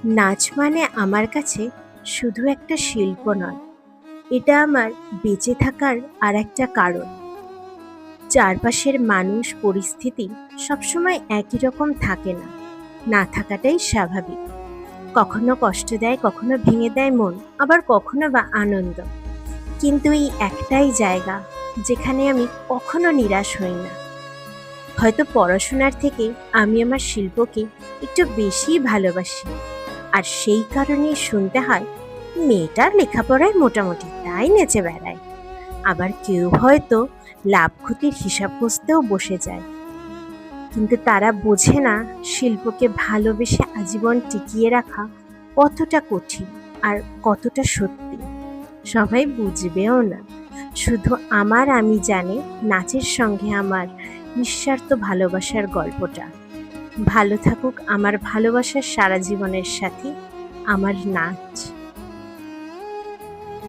নাচ মানে আমার কাছে শুধু একটা শিল্প নয়, এটা আমার বেঁচে থাকার আর একটা কারণ। চারপাশের মানুষ, পরিস্থিতি সবসময় একই রকম থাকে না, না থাকাটাই স্বাভাবিক। কখনো কষ্ট দেয়, কখনো ভেঙে দেয় মন, আবার কখনো বা আনন্দ। কিন্তু এই একটাই জায়গা যেখানে আমি কখনো নিরাশ হই না। হয়তো পড়াশোনার থেকে আমি আমার শিল্পকে একটু বেশি ভালোবাসি, আর সেই কারণেই শুনতে হয়, মেয়েটার লেখাপড়ায় মোটামুটি, তাই নেচে বেড়ায়। আবার কেউ হয়তো লাভ ক্ষতির হিসাব কষতেও বসে যায়। কিন্তু তারা বোঝে না শিল্পকে ভালোবেসে আজীবন টিকিয়ে রাখা কতটা কঠিন আর কতটা সত্যি। সবাই বুঝবেও না, শুধু আমি জানি নাচের সঙ্গে আমার নিঃস্বার্থ ভালোবাসার গল্পটা। ভালো থাকুক আমার ভালোবাসার সারা জীবনের সাথী, আমার নাচ।